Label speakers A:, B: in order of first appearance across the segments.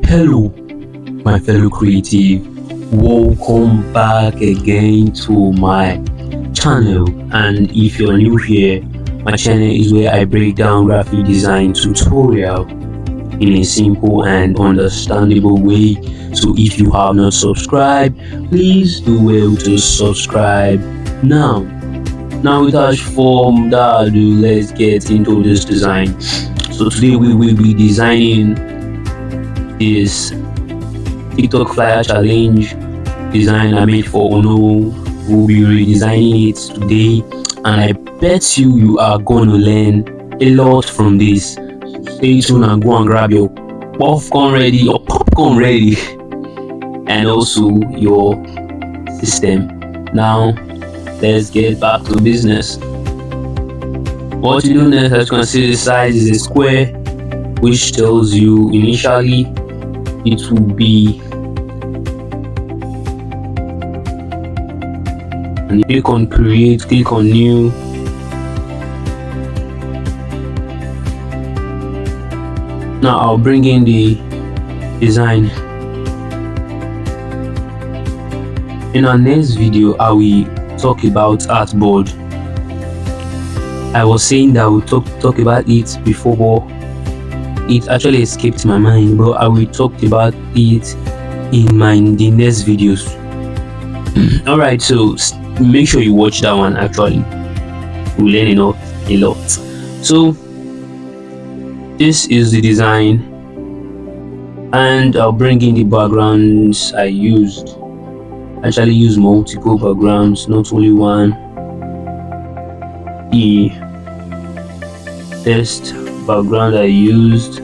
A: Hello, my fellow creative. Welcome back again to my channel. And if you're new here, my channel is where I break down graphic design tutorial in a simple and understandable way. So if you have not subscribed, please do well to subscribe now. Now without further ado, let's get into this design. So today we will be designing this TikTok flyer challenge design I made for Ono. We'll be redesigning it today, and I bet you are going to learn a lot from this. Stay tuned and go and grab your popcorn ready, and also your system. Now let's get back to business. What you do next, as you can see, the size is a square, which tells you initially it will be, and click on create, click on new. Now I'll bring in the design. In our next video I will talk about artboard. I was saying that we'll talk about it before, but it actually escaped my mind, but I will talk about it in the next videos. All right, so make sure you watch that one. Actually, we'll learn a lot. So this is the design, and I'll bring in the backgrounds I used. I actually use multiple backgrounds, not only one. The first background I used,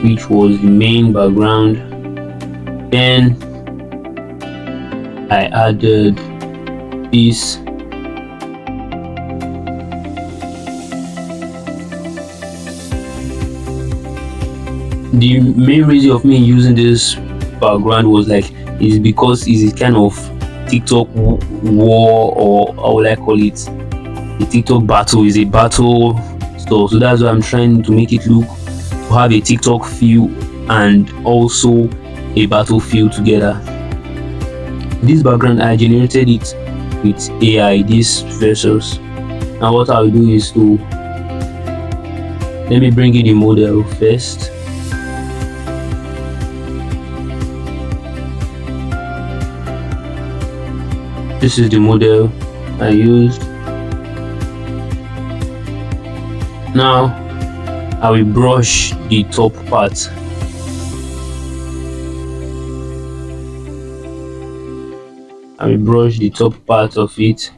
A: which was the main background, then I added this the main reason of me using this background was is because it's a kind of TikTok war, or how will I call it, the TikTok battle. Is a battle stuff, so that's why I'm trying to make it look to have a TikTok feel and also a battlefield together. This background I generated it with AI, this versus. Now what I'll do is to let me bring in the model first. This is the model I used. Now I will brush the top part. I will brush the top part of it.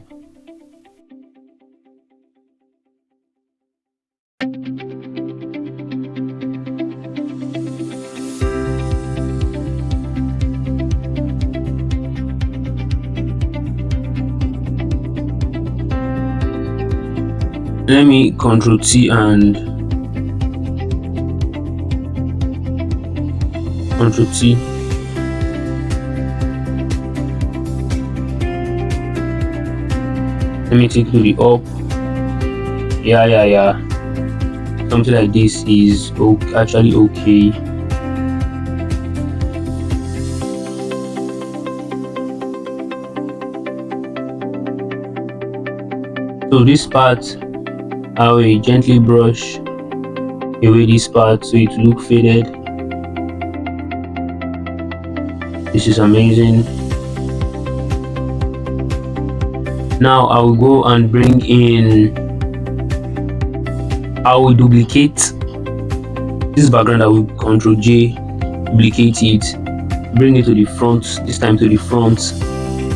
A: Let me Ctrl T and Ctrl T. Let me take to the up. Yeah. Something like this is actually okay. So this part, I will gently brush away this part so it look faded. This is amazing. Now I will go and bring in, I will duplicate this background. I will Ctrl J, duplicate it, bring it to the front, this time to the front.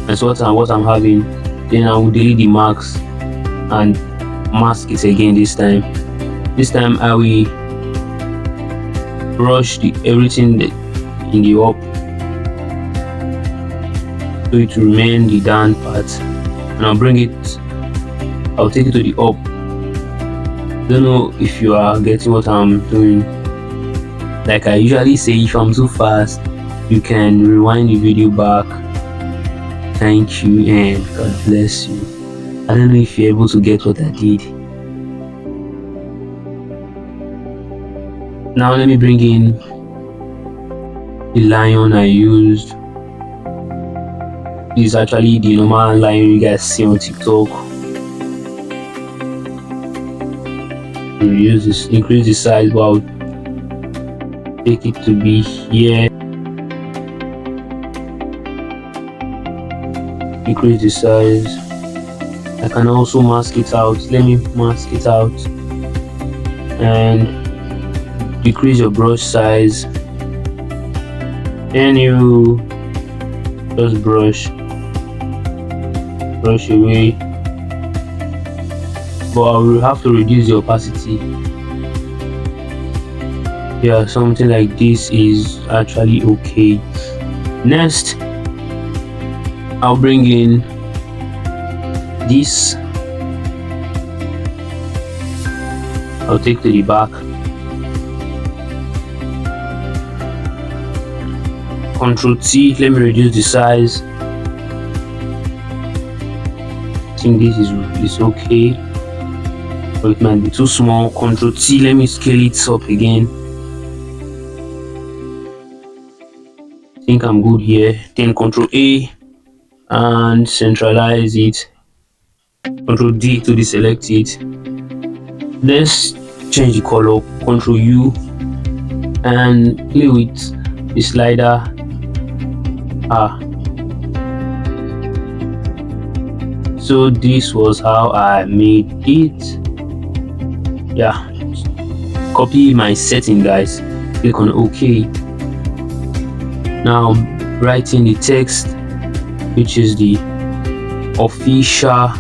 A: That's what I'm having. Then I will delete the marks and mask it again. This time I will brush everything in the up so it will remain the down part, and I'll take it to the up. Don't know if you are getting what I'm doing. Like I usually say, if I'm too fast, you can rewind the video back. Thank you and God bless you. I don't know if you're able to get what I did. Now let me bring in The lion I used is actually the normal lion you guys see on TikTok. Use this, increase the size, but I'll take it to be here. Increase the size. I can also mask it out. Let me mask it out and decrease your brush size. Then you just brush away, but I will have to reduce the opacity. Yeah, something like this is actually okay. Next, I'll bring in this. I'll take to the back, Ctrl T. Let me reduce the size. I think this is okay, but it might be too small. Ctrl T. Let me scale it up again. I think I'm good here. Then Ctrl A and centralize it. Ctrl D to deselect it. Let's change the color. Ctrl U and play with the slider. So this was how I made it. Yeah, copy my setting, guys. Click on OK. Now write in the text, which is the official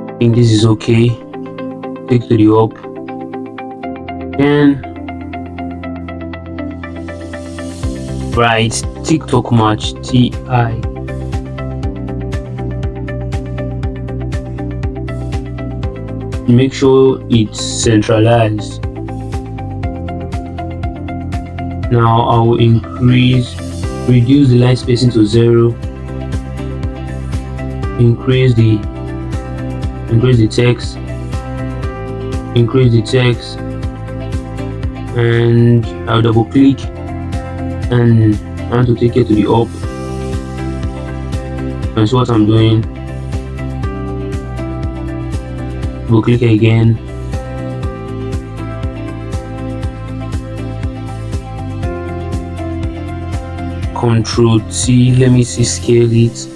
A: I think this is okay. Click to the up and write TikTok match TI. Make sure it's centralized. Now I will reduce the line spacing to 0. Increase the text, and I'll double click and I want to take it to the up. That's what I'm doing. Double click again. Ctrl T. Let me see, scale it.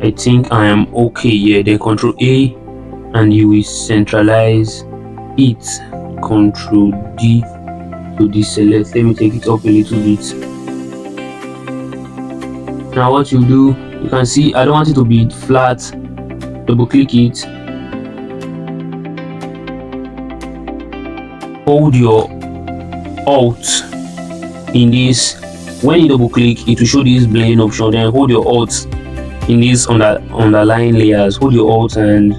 A: I think I am okay here. Then Ctrl A and you will centralize it. Ctrl D to deselect. Let me take it up a little bit. Now what you do, you can see I don't want it to be flat. Double click it. Hold your Alt in this. When you double click, it will show this blend option. Then hold your Alt in these underline layers. Hold your Alt and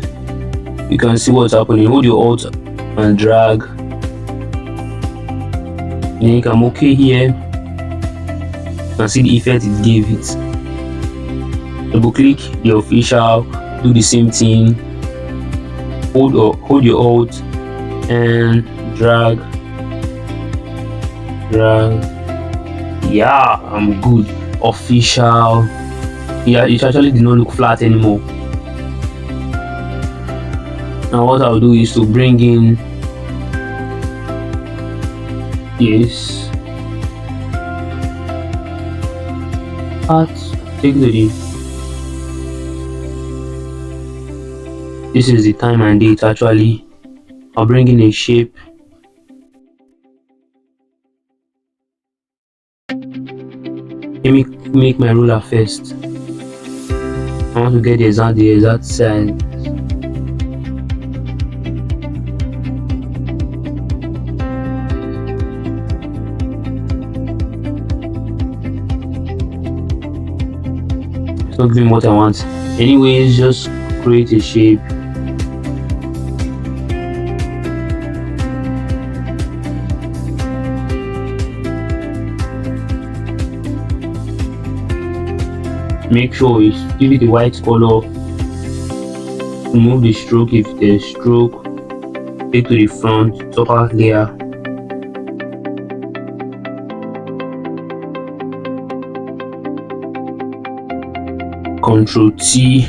A: you can see what's happening. Hold your Alt and drag. Then I'm okay here. You can see the effect it gave it. Double click the official, do the same thing. Hold your Alt and drag. Yeah, I'm good. Official. Yeah, it actually did not look flat anymore. Now what I'll do is to bring in this part. Take the this is the time and date. Actually, I'll bring in a shape. Let me make my ruler first. I want to get the exact size. It's not giving what I want. Anyways, just create a shape. make sure you give it a white color. Remove the stroke if there's stroke. Take to the front, top out layer. Control T.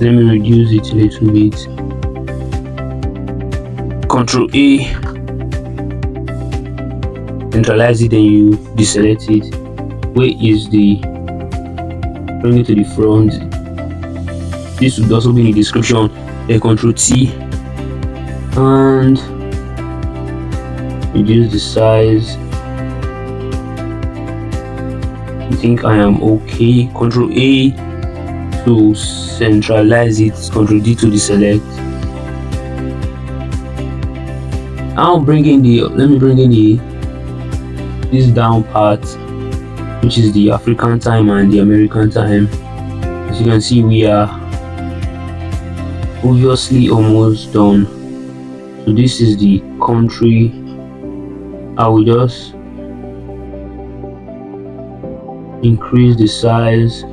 A: Let me reduce it a little bit. Control A. Centralize it, then you deselect it. Where is the, bring it to the front. This would also be in the description. Then Control T and reduce the size. I think I am okay. Control A to centralize it. Control D to deselect. Now let me bring in this down part, which is the African time and the American time. As you can see, we are obviously almost done. So this is the country. I will just increase the size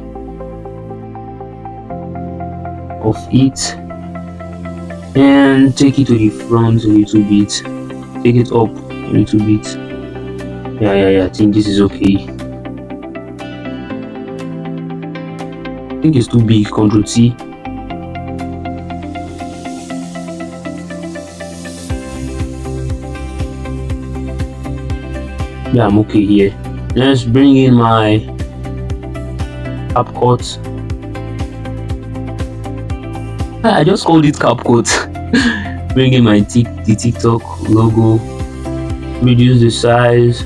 A: of it and take it to the front a little bit, take it up a little bit. Yeah, I think this is okay. I think it's too big. Control T. Yeah, I'm okay here. Let's bring in my CapCut. I just called it CapCut. Bring in my the TikTok logo. Reduce the size.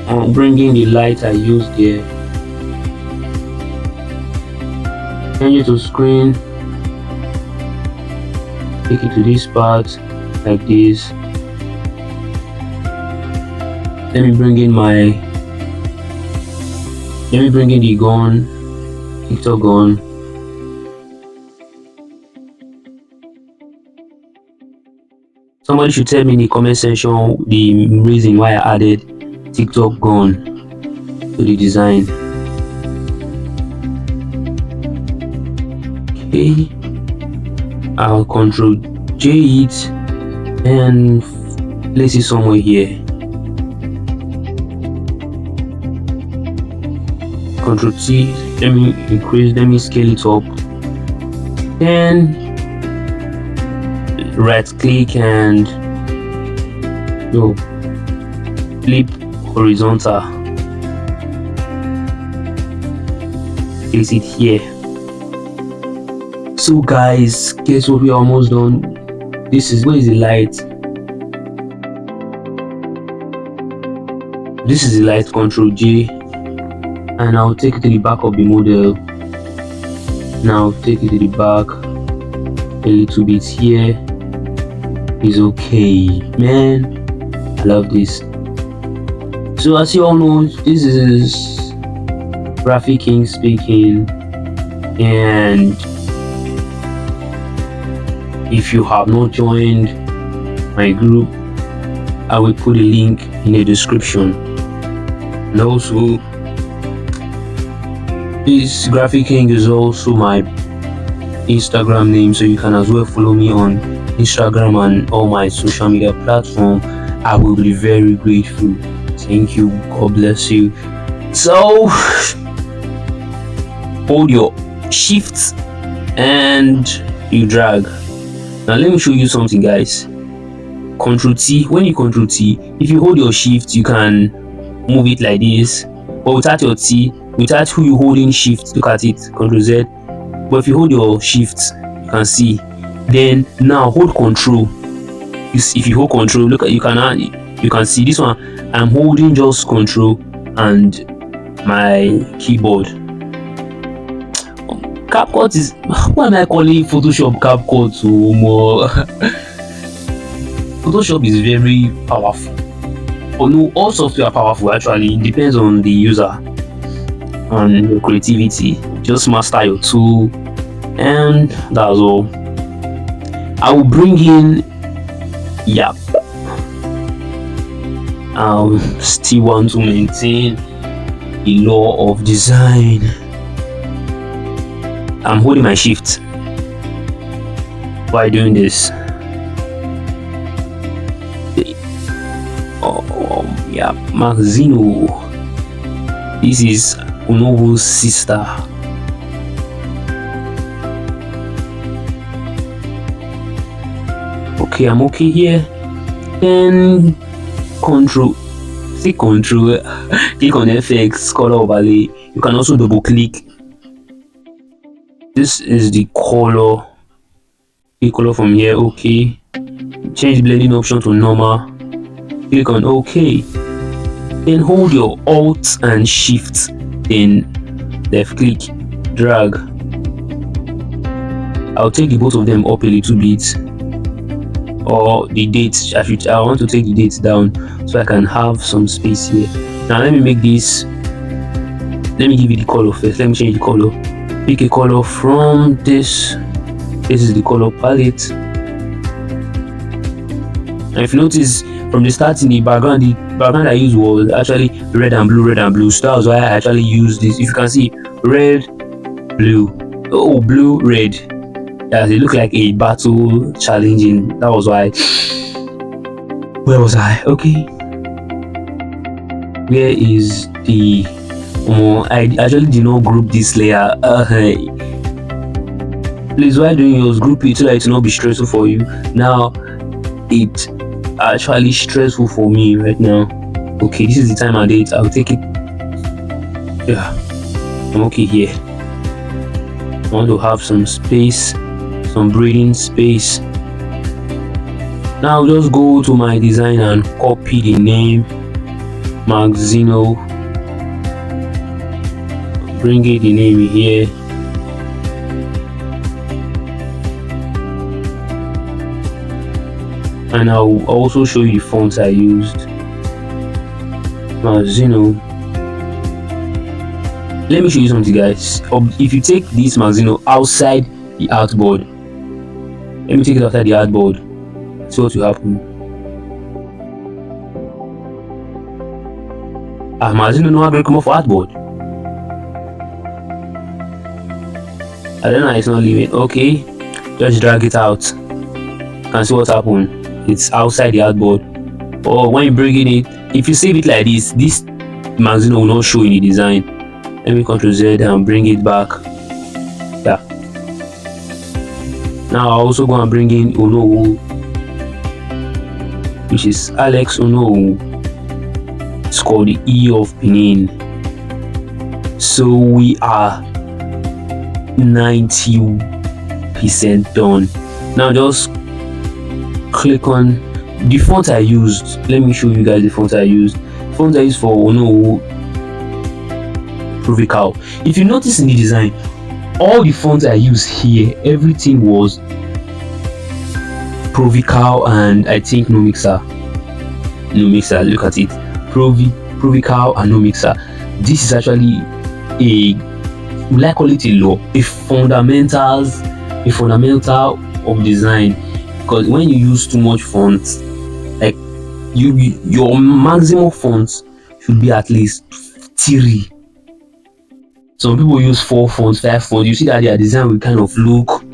A: I'll bring in the light I used there. Change it to screen. Take it to this part like this. Let me bring in the gun, TikTok gun. Somebody should tell me in the comment section the reason why I added TikTok gun to the design. Okay, I'll Control J it and place it somewhere here. Control T. Let me scale it up. Then right click and flip horizontal. Place it here. So guys, guess what, we are almost done. Where is the light? This is the light. Control J, and I'll take it to the back of the model. Now take it to the back a little bit. Here is okay, man. I love this. So as you all know, this is Graphic King speaking, and if you have not joined my group, I will put a link in the description. And also, this Graphic King is also my Instagram name, so you can as well follow me on Instagram and all my social media platforms. I will be very grateful. Thank you. God bless you. So hold your shift and you drag. Now let me show you something, guys. Control T. When you Control T, if you hold your shift, you can move it like this. But without your T, without who you holding shift, look at it. Control Z. But if you hold your shift, you can see. Then now hold Control. If you hold Control, look at you can see this one. I'm holding just Control and my keyboard. CapCut is, why am I calling Photoshop CapCut? So more Photoshop is very powerful. Oh no, all software are powerful actually. It depends on the user. and your creativity. Just master your tool, and that's all. I will bring in, yeah, still want to maintain the law of design. I'm holding my shift while doing this. Yeah, Magzino. This is Unovo's sister. Okay, I'm okay here. Then control, click on FX color overlay. You can also double click. This is the color. The color from here. Okay, change blending option to normal. Click on OK. Then hold your Alt and Shift. Then left click, drag. I'll take the both of them up a little bit, or the date. I want to take the date down so I can have some space here. Now let me make this. Let me give you the color first. Let me change the color. Pick a color from this. This is the color palette. And if you notice from the start, in the background I used was actually red and blue. So that was why I actually used this. If you can see, red, blue, blue, red. Yeah, they look like a battle challenging. That was why. Where was I? Okay. Where is the? I actually did not group this layer. Please, while doing yours, group it so that it will not be stressful for you. Now, it's actually stressful for me right now. Okay, this is the time and date. I'll take it. Yeah, I'm okay here. I want to have some space, some breathing space. Now just go to my design and copy the name Magzino. Bring it the name here. And I'll also show you the fonts I used. Magzino. Let me show you something, guys. If you take this Magzino outside the artboard, let me take it outside the artboard. See what will happen. Magzino no going to come off artboard. I don't know, it's not leaving. Okay, just drag it out. And see what happened. It's outside the artboard. Or when you bring in it, if you save it like this Magzino will not show in the design. Let me Ctrl Z and bring it back. Yeah. Now I'll also go and bring in Unovo, which is Alex Unovo. It's called the E of Benin. So we are 90% done. Now just click on the font I used. Let me show you guys the font I used. Font I used for Unovo Provical. If you notice in the design, all the fonts I used here, everything was Provical and I think no mixer. Look at it. Provical and no mixer. This is actually a, we call it a law, a fundamental of design. Because when you use too much fonts, like your maximum fonts should be at least 3. Some people use 4 fonts, 5 fonts. You see that their design will kind of look.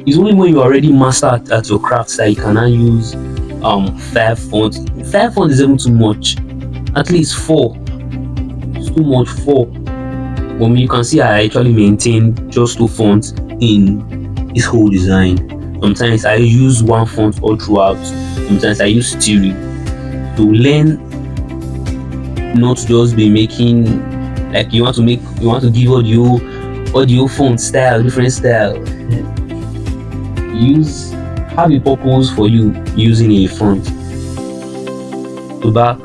A: It's only when you already mastered at your craft that you cannot use 5 fonts. 5 fonts is even too much. At least 4. It's too much. 4. But you can see I actually maintained just 2 fonts in this whole design. Sometimes I use 1 font all throughout. Sometimes I use 3 to learn not to just be making, like you want to give audio font style, different style. Have a purpose for you using a font. To back,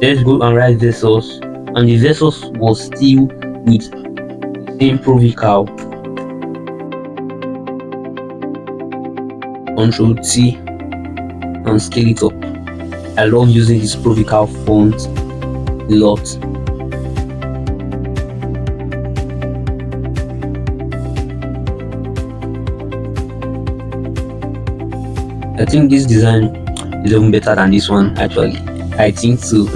A: let's go and write Vessels, and the Vessels was still with the same Provical. Ctrl T and scale it up. I love using this Provical font a lot. I think this design is even better than this one actually. I think so.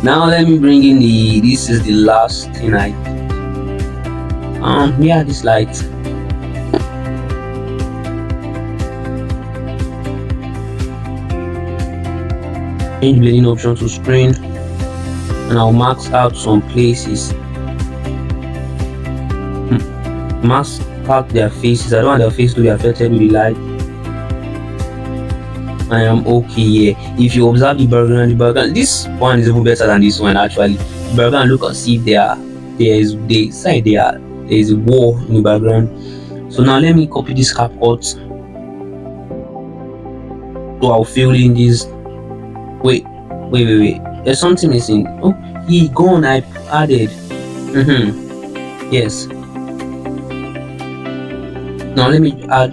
A: Now let me bring in this is the last thing yeah, this light. Change blending option to screen, and I'll max out some places. Mask out their faces. I don't want their face to be affected with the light. I am okay here. If you observe the background, this one is even better than this one actually. The background look as if there is a wall in the background. So now let me copy this CapCut. So I'll fill in this. Wait. There's something missing. Oh, he gone. I added. Yes. Now let me add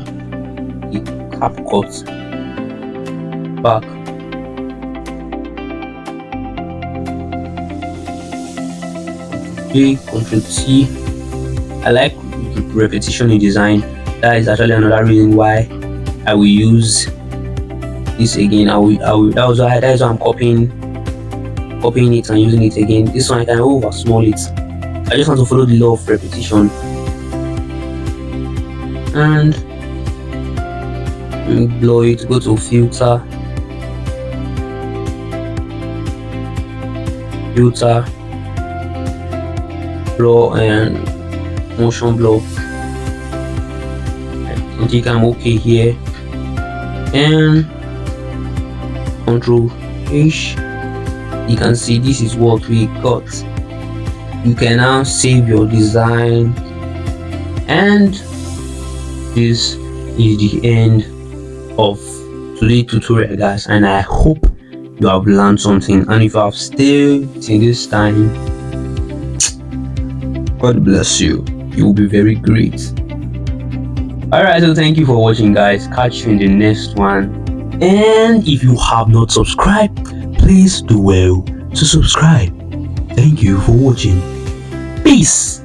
A: the CapCut back. Ctrl T. I like repetition in design. That is actually another reason why I will use this again. That is why I'm copying it and using it again. This one I can over small it. I just want to follow the law of repetition. And blow it, go to filter, blow and motion blur. I think I'm okay here, and Ctrl H. You can see this is what we got. You can now save your design, and this is the end of today's tutorial, guys, and I hope you have learned something. And if you have stayed till this time, God bless you. You will be very great. Alright, so thank you for watching, guys. Catch you in the next one. And if you have not subscribed, please do well to subscribe. Thank you for watching. Peace.